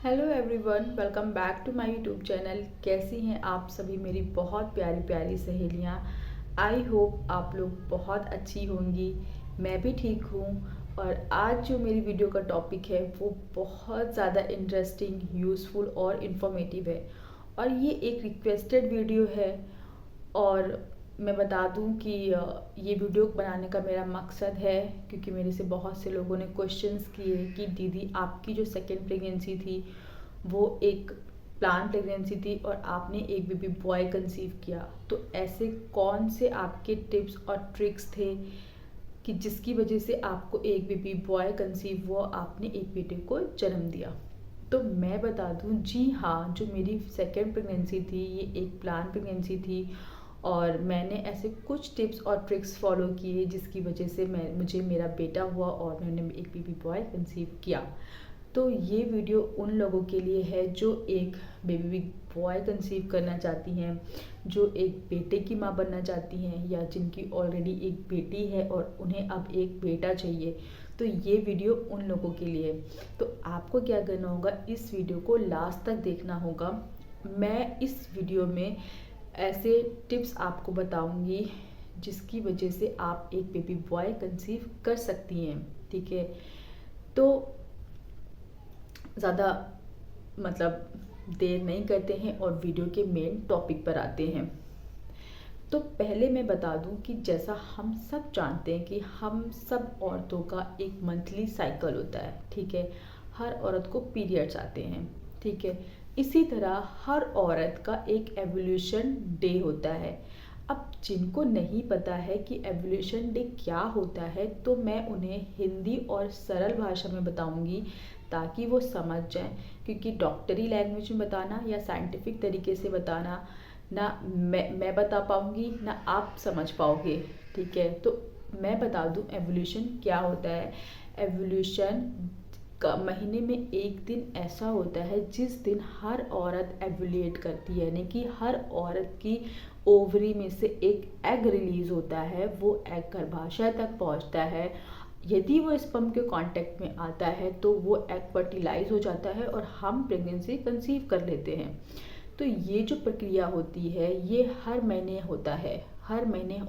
Hello everyone, welcome back to my YouTube channel. कैसी हैं आप सभी मेरी बहुत प्यारी प्यारी सहेलियां। आई होप आप लोग बहुत अच्छी होंगी। मैं भी ठीक हूँ। और आज जो मेरी वीडियो का टॉपिक है वो बहुत ज़्यादा इंटरेस्टिंग, यूज़फुल और इन्फॉर्मेटिव है। और ये एक रिक्वेस्टेड वीडियो है। और मैं बता दूं कि ये वीडियो बनाने का मेरा मकसद है क्योंकि मेरे से बहुत से लोगों ने क्वेश्चंस किए कि दीदी आपकी जो सेकेंड प्रेगनेंसी थी वो एक प्लान प्रेगनेंसी थी और आपने एक बेबी बॉय कंसीव किया, तो ऐसे कौन से आपके टिप्स और ट्रिक्स थे कि जिसकी वजह से आपको एक बेबी बॉय कंसीव हुआ, आपने एक बेटे को जन्म दिया। तो मैं बता दूं, जी हाँ, जो मेरी सेकेंड प्रेगनेंसी थी ये एक प्लान प्रेगनेंसी थी और मैंने ऐसे कुछ टिप्स और ट्रिक्स फॉलो किए जिसकी वजह से मुझे मेरा बेटा हुआ और मैंने एक बेबी बॉय कंसीव किया। तो ये वीडियो उन लोगों के लिए है जो एक बेबी बॉय कंसीव करना चाहती हैं, जो एक बेटे की माँ बनना चाहती हैं, या जिनकी ऑलरेडी एक बेटी है और उन्हें अब एक बेटा चाहिए। तो ये वीडियो उन लोगों के लिए है। तो आपको क्या करना होगा, इस वीडियो को लास्ट तक देखना होगा। मैं इस वीडियो में ऐसे टिप्स आपको बताऊंगी जिसकी वजह से आप एक बेबी बॉय कंसीव कर सकती हैं। ठीक है, तो ज़्यादा देर नहीं करते हैं और वीडियो के मेन टॉपिक पर आते हैं। तो पहले मैं बता दूं कि जैसा हम सब जानते हैं कि हम सब औरतों का एक मंथली साइकिल होता है। ठीक है, हर औरत को पीरियड्स आते हैं। ठीक है, इसी तरह हर औरत का एक एवोल्यूशन डे होता है। अब जिनको नहीं पता है कि एवोल्यूशन डे क्या होता है, तो मैं उन्हें हिंदी और सरल भाषा में बताऊंगी ताकि वो समझ जाएं, क्योंकि डॉक्टरी लैंग्वेज में बताना या साइंटिफिक तरीके से बताना ना मैं बता पाऊंगी ना आप समझ पाओगे। ठीक है, तो मैं बता दूं एवोल्यूशन क्या होता है। एवोल्यूशन का महीने में एक दिन ऐसा होता है जिस दिन हर औरत एवोल्यूट करती है, यानी कि हर औरत की ओवरी में से एक एग रिलीज होता है। वो एग गर्भाशय तक पहुंचता है। यदि वो स्पर्म के कांटेक्ट में आता है तो वो एग फर्टिलाइज हो जाता है और हम प्रेगनेंसी कंसीव कर लेते हैं। तो ये जो प्रक्रिया होती है ये हर महीने होता है। हर महीने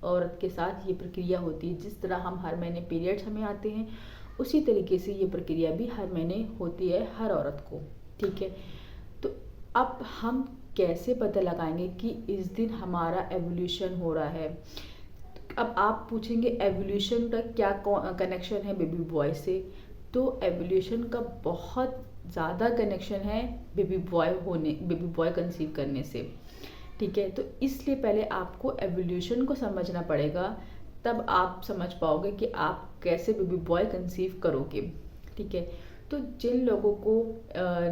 औरत के साथ ये प्रक्रिया होती है। जिस तरह हम हर महीने पीरियड्स हमें आते हैं, उसी तरीके से ये प्रक्रिया भी हर महीने होती है हर औरत को। ठीक है, तो अब हम कैसे पता लगाएंगे कि इस दिन हमारा एवोल्यूशन हो रहा है। अब आप पूछेंगे एवोल्यूशन का क्या कनेक्शन है बेबी बॉय से। तो एवोल्यूशन का बहुत ज़्यादा कनेक्शन है बेबी बॉय कंसीव करने से। ठीक है, तो इसलिए पहले आपको एवोल्यूशन को समझना पड़ेगा, तब आप समझ पाओगे कि आप कैसे बेबी बॉय कंसीव करोगे। ठीक है, तो जिन लोगों को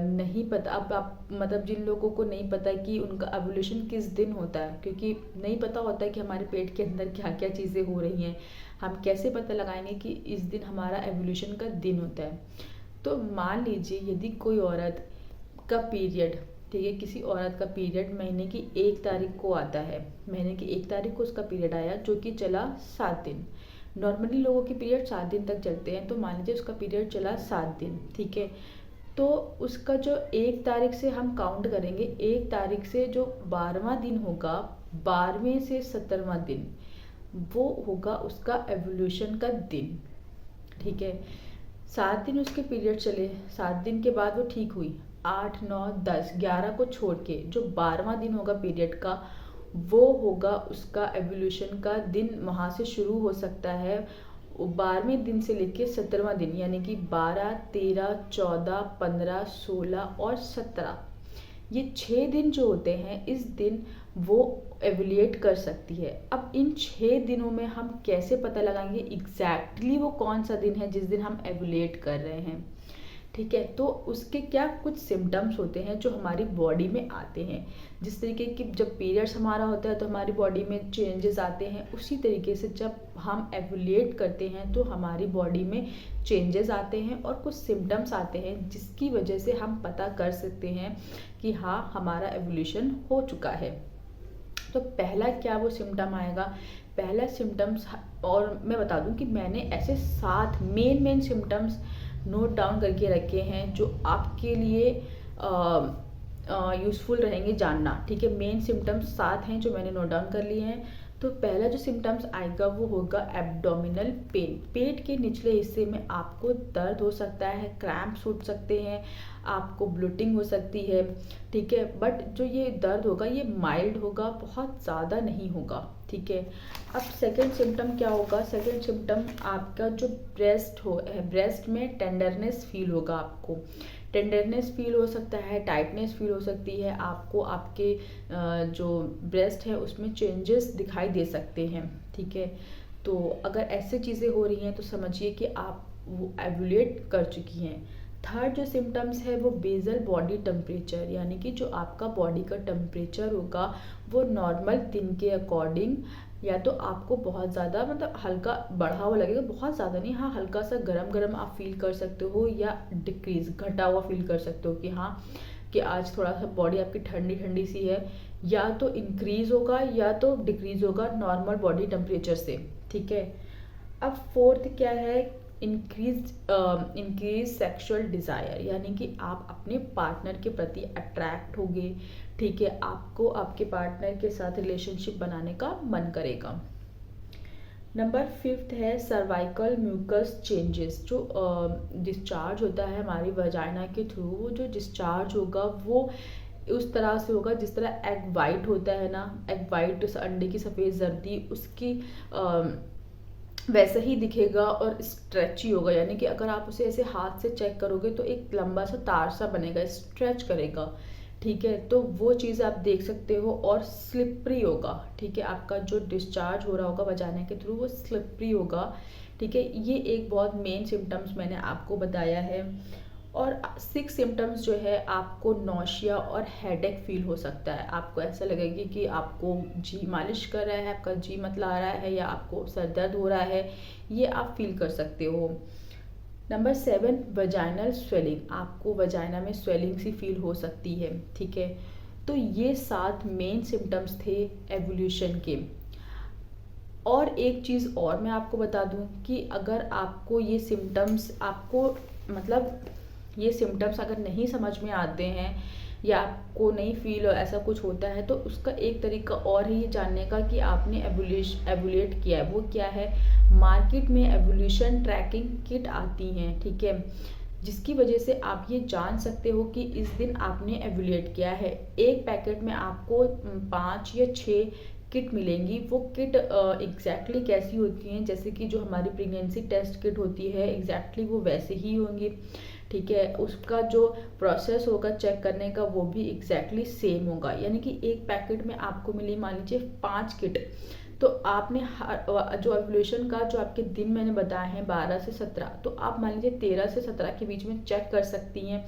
नहीं पता, अब आप जिन लोगों को नहीं पता कि उनका एवोल्यूशन किस दिन होता है, क्योंकि नहीं पता होता है कि हमारे पेट के अंदर क्या क्या चीज़ें हो रही हैं, हम कैसे पता लगाएंगे कि इस दिन हमारा एवोल्यूशन का दिन होता है। तो मान लीजिए यदि कोई औरत का पीरियड, ठीक है, किसी औरत का पीरियड महीने की 1 तारीख को आता है, महीने की 1 तारीख को उसका पीरियड आया जो कि चला 7 दिन। नॉर्मली लोगों के पीरियड 7 दिन तक चलते हैं, तो मान लीजिए उसका पीरियड चला 7 दिन। ठीक है, तो उसका जो 1 तारीख से हम काउंट करेंगे, 1 तारीख से जो 12वां दिन होगा, 12वें से 17वां दिन, वो होगा उसका एवोल्यूशन का दिन। ठीक है, 7 दिन उसके पीरियड चले, 7 दिन के बाद वो ठीक हुई। 8, 9, 10, 11 को छोड़ के जो 12वां दिन होगा पीरियड का, वो होगा उसका एवोल्यूशन का दिन। वहाँ से शुरू हो सकता है 12वें दिन से लेके 17वां दिन, यानी कि 12, 13, 14, 15, 16 और 17, ये 6 दिन जो होते हैं, इस दिन वो एवोल्यूट कर सकती है। अब इन 6 दिनों में हम कैसे पता लगाएंगे एग्जैक्टली वो कौन सा दिन है जिस दिन हम एवोल्यूट कर रहे हैं। ठीक है, तो उसके क्या कुछ सिम्टम्स होते हैं जो हमारी बॉडी में आते हैं। जिस तरीके की जब पीरियड्स हमारा होता है तो हमारी बॉडी में चेंजेस आते हैं, उसी तरीके से जब हम एवोल्यूट करते हैं तो हमारी बॉडी में चेंजेस आते हैं और कुछ सिम्टम्स आते हैं जिसकी वजह से हम पता कर सकते हैं कि हाँ, हमारा एवोल्यूशन हो चुका है। तो पहला क्या वो सिम्टम आएगा, पहला सिम्टम्स, और मैं बता दूं कि मैंने ऐसे 7 मेन सिम्टम्स नोट डाउन करके रखे हैं जो आपके लिए यूज़फुल रहेंगे जानना। ठीक है, मेन सिम्टम्स 7 हैं जो मैंने नोट डाउन कर लिए हैं। तो पहला जो सिम्टम्स आएगा वो होगा एब्डोमिनल पेन। पेट के निचले हिस्से में आपको दर्द हो सकता है, क्रैम्प्स उठ सकते हैं, आपको ब्लोटिंग हो सकती है। ठीक है, बट जो ये दर्द होगा ये माइल्ड होगा, बहुत ज़्यादा नहीं होगा। ठीक है, अब सेकेंड सिम्टम क्या होगा? सेकेंड सिम्टम आपका जो ब्रेस्ट में टेंडरनेस फील होगा। आपको टेंडरनेस फील हो सकता है, टाइटनेस फील हो सकती है, आपको आपके जो ब्रेस्ट है उसमें चेंजेस दिखाई दे सकते हैं। ठीक है, तो अगर ऐसी चीज़ें हो रही हैं तो समझिए कि आप वो एवुलेट कर चुकी हैं। थर्ड जो सिम्टम्स है वो बेसल बॉडी टेम्परेचर, यानी कि जो आपका बॉडी का टेम्परेचर होगा वो नॉर्मल दिन के अकॉर्डिंग या तो आपको बहुत ज़्यादा मतलब हल्का बढ़ा हुआ लगेगा, बहुत ज़्यादा नहीं, हाँ हल्का सा गरम गरम आप फील कर सकते हो, या डिक्रीज घटा हुआ फील कर सकते हो कि हाँ कि आज थोड़ा सा बॉडी आपकी ठंडी ठंडी सी है, या तो इंक्रीज होगा या तो डिक्रीज होगा नॉर्मल बॉडी टेम्परेचर से। ठीक है, अब फोर्थ क्या है? इंक्रीज सेक्सुअल डिज़ायर, यानी कि आप अपने पार्टनर के प्रति अट्रैक्ट होगे। ठीक है, आपको आपके पार्टनर के साथ रिलेशनशिप बनाने का मन करेगा। नंबर 5 है सर्वाइकल म्यूकस चेंजेस। जो डिस्चार्ज होता है हमारी वजाइना के थ्रू, वो जो डिस्चार्ज होगा वो उस तरह से होगा जिस तरह एग वाइट होता है ना, एग वाइट अंडे की सफ़ेद जर्दी उसकी वैसे ही दिखेगा और स्ट्रेची होगा, यानी कि अगर आप उसे ऐसे हाथ से चेक करोगे तो एक लंबा सा तार सा बनेगा, स्ट्रेच करेगा। ठीक है, तो वो चीज़ आप देख सकते हो, और स्लिपरी होगा। ठीक है, आपका जो डिस्चार्ज हो रहा होगा वजाना के थ्रू वो स्लिपरी होगा। ठीक है, ये एक बहुत मेन सिम्टम्स मैंने आपको बताया है। और 6 सिम्टम्स जो है, आपको नौशिया और हेडेक फील हो सकता है। आपको ऐसा लगेगा कि आपको जी मालिश कर रहा है, आपका जी मतला रहा है, या आपको सर दर्द हो रहा है, ये आप फील कर सकते हो। नंबर 7 वजाइनल स्वेलिंग, आपको वजाइना में स्वेलिंग सी फील हो सकती है। ठीक है, तो ये 7 मेन सिम्टम्स थे एवोल्यूशन के। और एक चीज़ और मैं आपको बता दूं कि अगर आपको ये सिम्टम्स ये सिम्टम्स अगर नहीं समझ में आते हैं या आपको नहीं फील ऐसा कुछ होता है, तो उसका एक तरीका और है ये जानने का कि आपने एवोल्यूट किया है। वो क्या है? मार्केट में एवोल्यूशन ट्रैकिंग किट आती हैं। ठीक है, जिसकी वजह से आप ये जान सकते हो कि इस दिन आपने एवोल्यूट किया है। एक पैकेट में आपको 5 या 6 किट मिलेंगी। वो किट एग्जैक्टली कैसी होती हैं, जैसे कि जो हमारी प्रेगनेंसी टेस्ट किट होती है एग्जैक्टली वो वैसे ही होंगी। ठीक है, उसका जो प्रोसेस होगा चेक करने का वो भी एग्जैक्टली सेम होगा, यानी कि एक पैकेट में आपको मिली मान लीजिए 5 किट, तो आपने जो एवोल्यूशन का जो आपके दिन मैंने बताए हैं 12 से 17, तो आप मान लीजिए 13 से 17 के बीच में चेक कर सकती हैं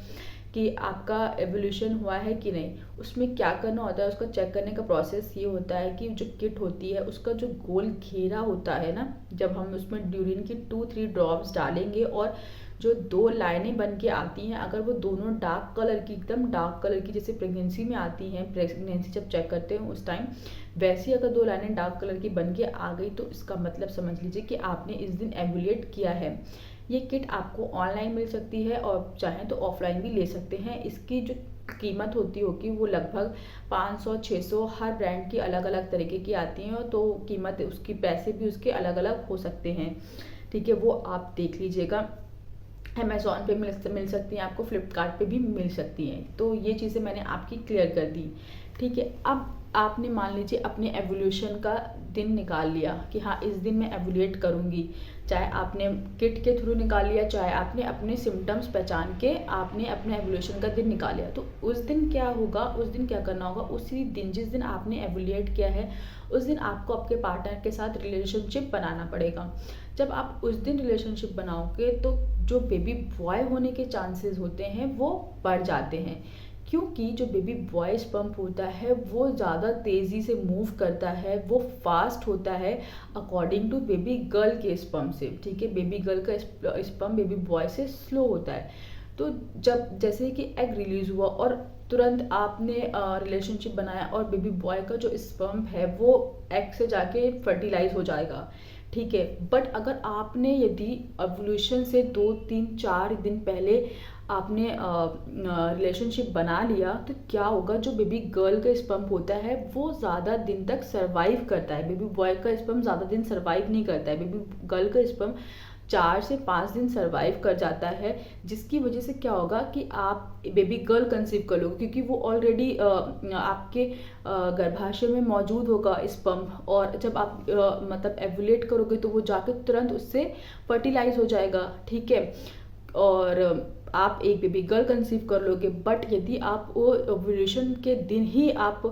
कि आपका एवोल्यूशन हुआ है कि नहीं। उसमें क्या करना होता है, उसका चेक करने का प्रोसेस ये होता है कि जो किट होती है उसका जो गोल घेरा होता है ना, जब हम उसमें ड्यूरिन की 2-3 ड्रॉप्स डालेंगे और जो 2 लाइनें बन के आती हैं, अगर वो दोनों डार्क कलर की, एकदम डार्क कलर की जैसे प्रेगनेंसी में आती हैं, प्रेगनेंसी जब चेक करते हैं उस टाइम वैसी अगर 2 लाइनें डार्क कलर की बन के आ गई, तो इसका मतलब समझ लीजिए कि आपने इस दिन एवोल्यूट किया है। ये किट आपको ऑनलाइन मिल सकती है और चाहें तो ऑफलाइन भी ले सकते हैं। इसकी जो कीमत होगी वो लगभग 500-600 हर ब्रांड की अलग अलग तरीके की आती हैं, तो कीमत उसकी पैसे भी उसके अलग अलग हो सकते हैं। ठीक है, वो आप देख लीजिएगा। अमेज़ॉन पे मिल सकती हैं, आपको फ्लिपकार्ट पे भी मिल सकती हैं। तो ये चीज़ें मैंने आपकी क्लियर कर दी। ठीक है, अब आपने मान लीजिए अपने एवोल्यूशन का दिन निकाल लिया कि हाँ इस दिन मैं एवोल्यूट करूँगी, चाहे आपने किट के थ्रू निकाल लिया, चाहे आपने अपने सिम्टम्स पहचान के आपने अपने एवोल्यूशन का दिन निकाल लिया। तो उस दिन क्या होगा, उस दिन क्या करना होगा, उसी दिन जिस दिन आपने एवोल्यूट किया है उस दिन आपको आपके पार्टनर के साथ रिलेशनशिप बनाना पड़ेगा। जब आप उस दिन रिलेशनशिप बनाओगे तो जो बेबी बॉय होने के चांसेस होते हैं वो बढ़ जाते हैं, क्योंकि जो बेबी बॉय स्पर्म होता है वो ज़्यादा तेज़ी से मूव करता है, वो फास्ट होता है अकॉर्डिंग टू बेबी गर्ल के स्पर्म से। ठीक है, बेबी गर्ल का स्पर्म बेबी बॉय से स्लो होता है। तो जब जैसे कि एग रिलीज हुआ और तुरंत आपने रिलेशनशिप बनाया और बेबी बॉय का जो स्पर्म है वो एग से जाके फर्टिलाइज हो जाएगा। ठीक है। बट अगर आपने यदि एवोल्यूशन से 2 3 4 दिन पहले आपने रिलेशनशिप बना लिया, तो क्या होगा, जो बेबी गर्ल का स्पर्म होता है वो ज़्यादा दिन तक सर्वाइव करता है। बेबी बॉय का स्पर्म ज़्यादा दिन सर्वाइव नहीं करता है, बेबी गर्ल का स्पर्म 4 से 5 दिन सर्वाइव कर जाता है, जिसकी वजह से क्या होगा कि आप बेबी गर्ल कंसीव कर लोगे, क्योंकि वो ऑलरेडी आपके गर्भाशय में मौजूद होगा स्पर्म। और जब आप मतलब एवुलेट करोगे तो वो जाकर तुरंत उससे फर्टिलाइज हो जाएगा, ठीक है, और आप एक बेबी गर्ल कंसीव कर लोगे। बट यदि आप वो ओव्यूलेशन के दिन ही आप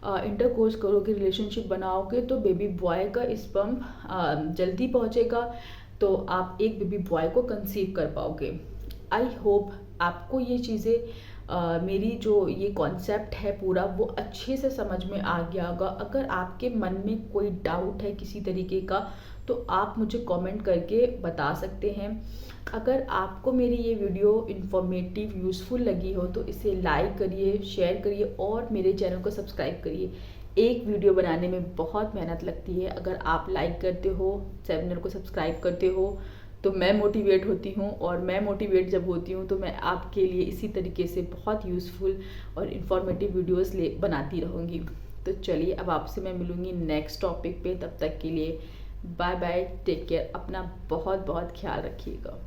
इंटरकोर्स करोगे, रिलेशनशिप बनाओगे, तो बेबी बॉय का स्पर्म जल्दी पहुंचेगा, तो आप एक बेबी बॉय को कंसीव कर पाओगे। आई होप आपको ये चीज़ें मेरी जो ये कॉन्सेप्ट है पूरा वो अच्छे से समझ में आ गया होगा। अगर आपके मन में कोई डाउट है किसी तरीके का, तो आप मुझे कमेंट करके बता सकते हैं। अगर आपको मेरी ये वीडियो इन्फॉर्मेटिव यूज़फुल लगी हो तो इसे लाइक करिए, शेयर करिए और मेरे चैनल को सब्सक्राइब करिए। एक वीडियो बनाने में बहुत मेहनत लगती है। अगर आप लाइक करते हो, चैनल को सब्सक्राइब करते हो, तो मैं मोटिवेट होती हूँ, और मैं मोटिवेट जब होती हूँ तो मैं आपके लिए इसी तरीके से बहुत यूज़फुल और इन्फॉर्मेटिव वीडियोस बनाती रहूँगी। तो चलिए, अब आपसे मैं मिलूँगी नेक्स्ट टॉपिक पे। तब तक के लिए बाय बाय, टेक केयर, अपना बहुत बहुत ख्याल रखिएगा।